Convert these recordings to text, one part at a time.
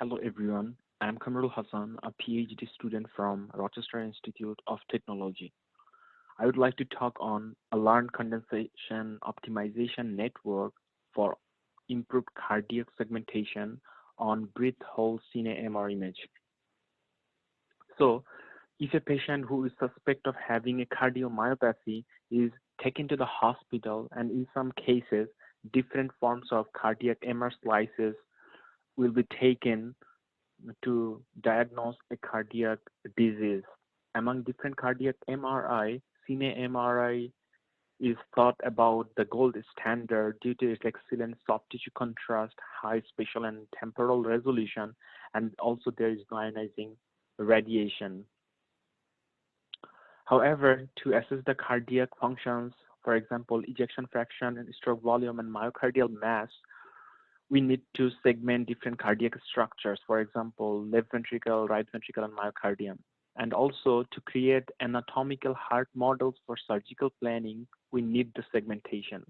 Hello everyone, I'm Kamrul Hasan, a PhD student from Rochester Institute of Technology. I would like to talk on a learned condensation optimization network for improved cardiac segmentation on breath whole Cine MR image. So, if a patient who is suspect of having a cardiomyopathy is taken to the hospital, and in some cases, different forms of cardiac MR slices will be taken to diagnose a cardiac disease. Among different cardiac MRI, Cine MRI is thought about the gold standard due to its excellent soft tissue contrast, high spatial and temporal resolution, and also there is no ionizing radiation. However, to assess the cardiac functions, for example, ejection fraction and stroke volume and myocardial mass, we need to segment different cardiac structures, for example, left ventricle, right ventricle, and myocardium. And also to create anatomical heart models for surgical planning, we need the segmentation.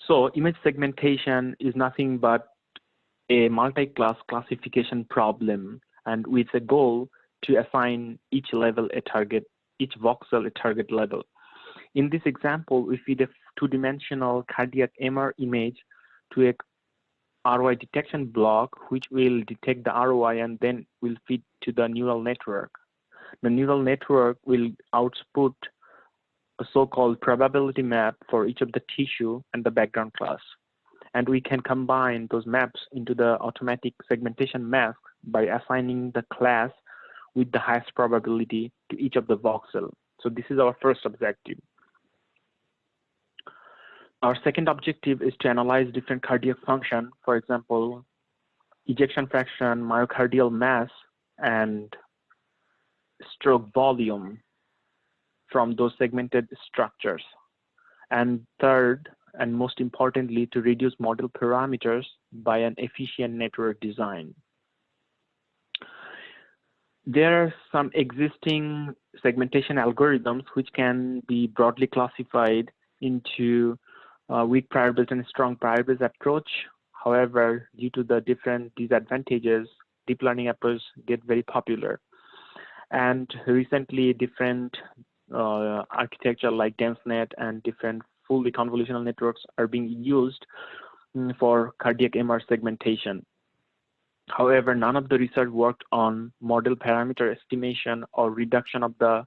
So image segmentation is nothing but a multi-class classification problem, and with a goal to assign each level a target, each voxel a target level. In this example, we feed a two-dimensional cardiac MR image to a ROI detection block, which will detect the ROI and then will feed to the neural network. The neural network will output a so-called probability map for each of the tissue and the background class. And we can combine those maps into the automatic segmentation mask by assigning the class with the highest probability to each of the voxel. So this is our first objective. Our second objective is to analyze different cardiac function, for example, ejection fraction, myocardial mass, and stroke volume from those segmented structures. And third, and most importantly, to reduce model parameters by an efficient network design. There are some existing segmentation algorithms which can be broadly classified into weak prior-based and strong prior-based approach. However, due to the different disadvantages, deep learning approaches get very popular. And recently, different architecture like DenseNet and different fully convolutional networks are being used for cardiac MR segmentation. However, none of the research worked on model parameter estimation or reduction of the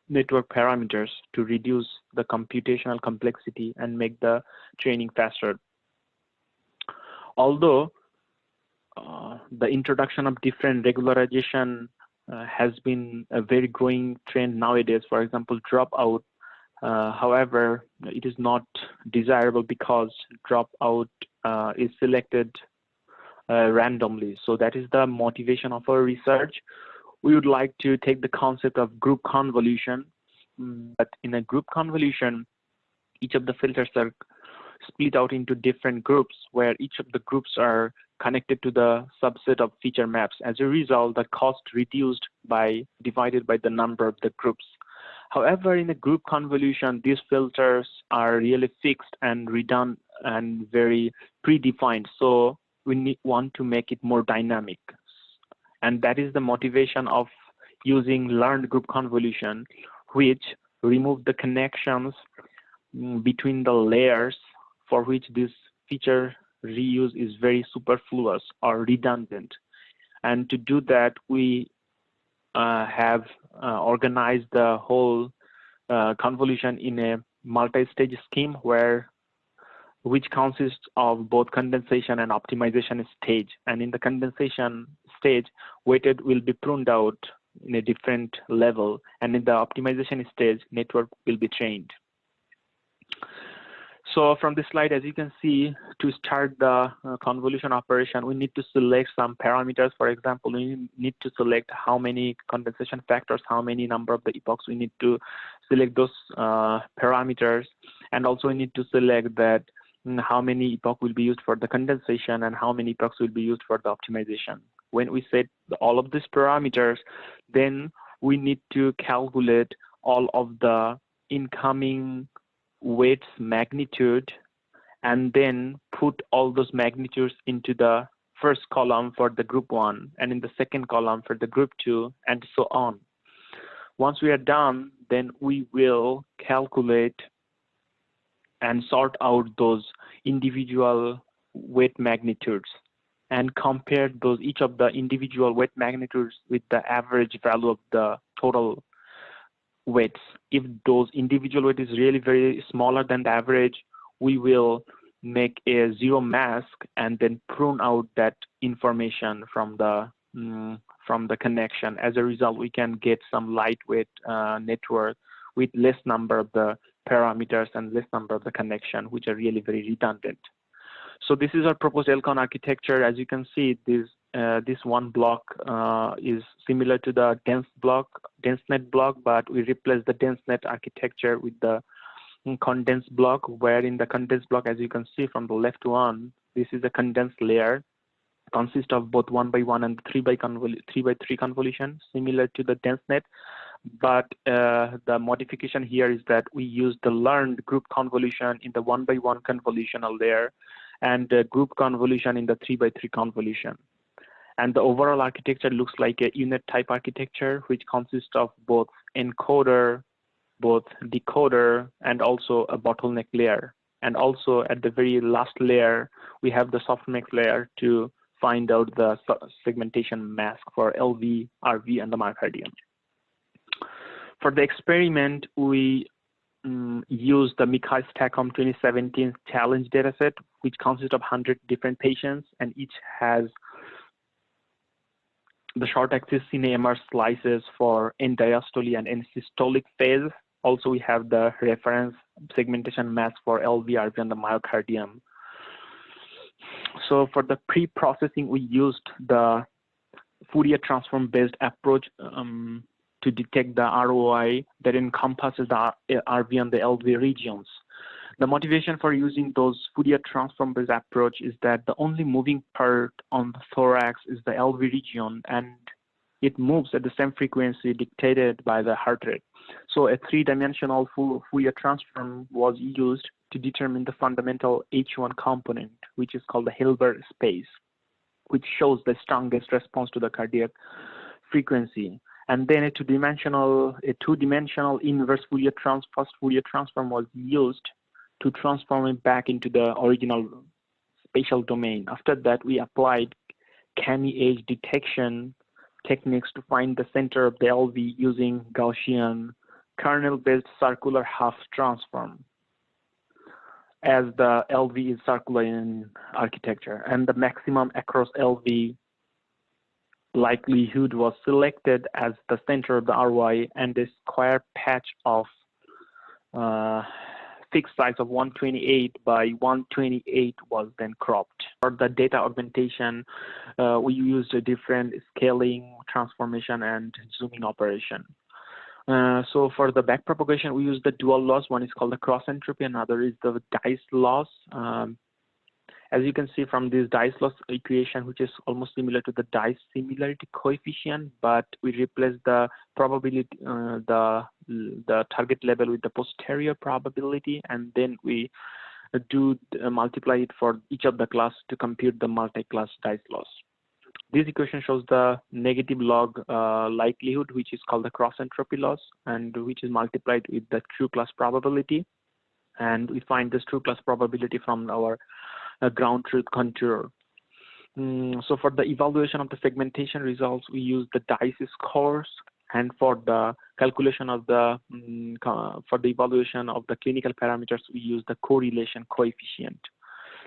network parameters to reduce the computational complexity and make the training faster. Although the introduction of different regularization has been a very growing trend nowadays, for example, dropout, however, it is not desirable because dropout is selected randomly. So that is the motivation of our research. We would like to take the concept of group convolution, but in a group convolution, each of the filters are split out into different groups where each of the groups are connected to the subset of feature maps. As a result, the cost reduced by divided by the number of the groups. However, in a group convolution, these filters are really fixed and redundant and very predefined. So we want to make it more dynamic. And that is the motivation of using learned group convolution, which remove the connections between the layers for which this feature reuse is very superfluous or redundant. And to do that, we have organized the whole convolution in a multi-stage scheme which consists of both condensation and optimization stage. And in the condensation stage, weighted will be pruned out in a different level. And in the optimization stage, network will be trained. So from this slide, as you can see, to start the convolution operation, we need to select some parameters. For example, we need to select how many condensation factors, how many number of the epochs. We need to select those parameters. And also we need to select that how many epoch will be used for the condensation and how many epochs will be used for the optimization. When we set all of these parameters, then we need to calculate all of the incoming weights magnitude and then put all those magnitudes into the first column for the group 1 and in the second column for the group 2, and so on. Once we are done, then we will calculate and sort out those individual weight magnitudes and compare those each of the individual weight magnitudes with the average value of the total weights. If those individual weight is really very smaller than the average, we will make a zero mask and then prune out that information from the connection. As a result, we can get some lightweight network with less number of the parameters and less number of the connection, which are really very redundant. So this is our proposed LCON architecture. As you can see, this one block is similar to the DenseNet block, but we replace the DenseNet architecture with the condensed block, where in the condensed block, as you can see from the left one, this is a condensed layer, consists of both 1x1 and 3x3 convolution, similar to the DenseNet. But the modification here is that we use the learned group convolution in the 1x1 convolutional layer and group convolution in the 3x3 convolution. And the overall architecture looks like a unit type architecture, which consists of both encoder, both decoder, and also a bottleneck layer. And also at the very last layer, we have the softmax layer to find out the segmentation mask for LV, RV, and the myocardium. For the experiment, we used the Mikhail Stackham 2017 challenge dataset, which consists of 100 different patients, and each has the short axis Cine slices for end diastole and end systolic phase. Also, we have the reference segmentation mask for LV, RV, and the myocardium. So for the pre-processing, we used the Fourier transform-based approach to detect the ROI that encompasses the RV and the LV regions. The motivation for using those Fourier transform-based approach is that the only moving part on the thorax is the LV region, and it moves at the same frequency dictated by the heart rate. So a three-dimensional Fourier transform was used to determine the fundamental H1 component, which is called the Hilbert space, which shows the strongest response to the cardiac frequency. And then a two-dimensional inverse first Fourier transform was used to transform it back into the original spatial domain. After that, we applied Canny edge detection techniques to find the center of the LV using Gaussian kernel-based circular half transform, as the LV is circular in architecture, and the maximum across LV likelihood was selected as the center of the RY, and a square patch of fixed size of 128 by 128 was then cropped. For the data augmentation, we used a different scaling, transformation, and zooming operation. So for the backpropagation, we used the dual loss. One is called the cross entropy, another is the dice loss. As you can see from this dice loss equation, which is almost similar to the dice similarity coefficient, but we replace the probability, the target level with the posterior probability, and then we do multiply it for each of the class to compute the multi-class dice loss. This equation shows the negative log likelihood, which is called the cross entropy loss, and which is multiplied with the true class probability. And we find this true class probability from our ground truth contour. So for the evaluation of the segmentation results, we use the DICE scores, and for the calculation of the for the evaluation of the clinical parameters, we use the correlation coefficient.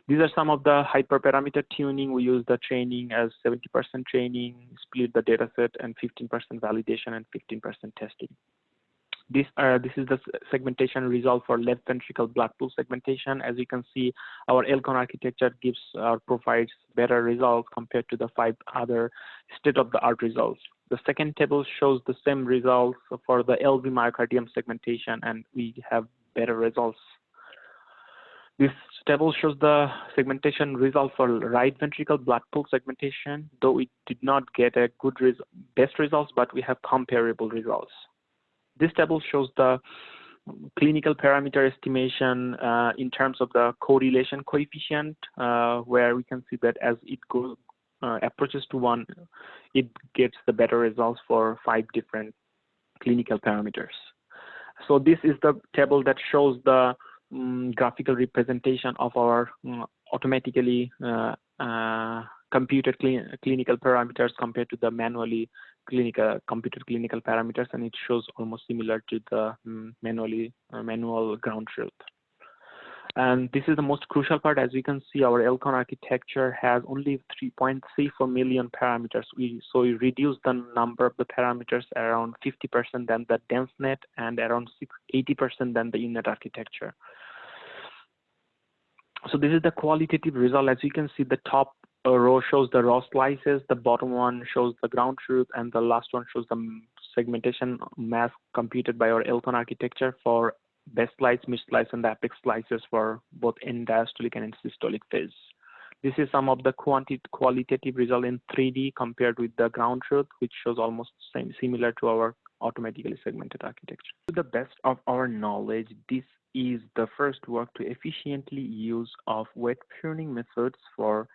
These are some of the hyperparameter tuning. We use the training as 70% training, split the data set, and 15% validation and 15% testing. This is the segmentation result for left ventricle blood pool segmentation. As you can see, our LCON architecture gives provides better results compared to the 5 other state-of-the-art results. The second table shows the same results for the LV myocardium segmentation, and we have better results. This table shows the segmentation result for right ventricle blood pool segmentation, though we did not get a good best results, but we have comparable results. This table shows the clinical parameter estimation in terms of the correlation coefficient, where we can see that as it approaches to one, it gets the better results for 5 different clinical parameters. So this is the table that shows the graphical representation of our automatically computed clinical parameters compared to the manually computed clinical parameters, and it shows almost similar to the manual ground truth. And this is the most crucial part. As we can see, our Elcon architecture has only 3.34 million parameters. So we reduced the number of the parameters around 50% than the DenseNet and around 80% than the UNet architecture. So this is the qualitative result. As you can see, the top row shows the raw slices, the bottom one shows the ground truth, and the last one shows the segmentation mask computed by our Elcon architecture for base slice, mid slice, and the apex slices for both end diastolic and end systolic phase. This is some of the qualitative result in 3D compared with the ground truth, which shows almost similar to our automatically segmented architecture. To the best of our knowledge, this is the first work to efficiently use of wet pruning methods for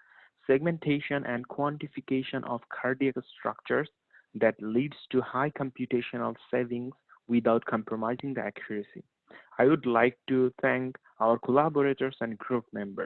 segmentation and quantification of cardiac structures that leads to high computational savings without compromising the accuracy. I would like to thank our collaborators and group members.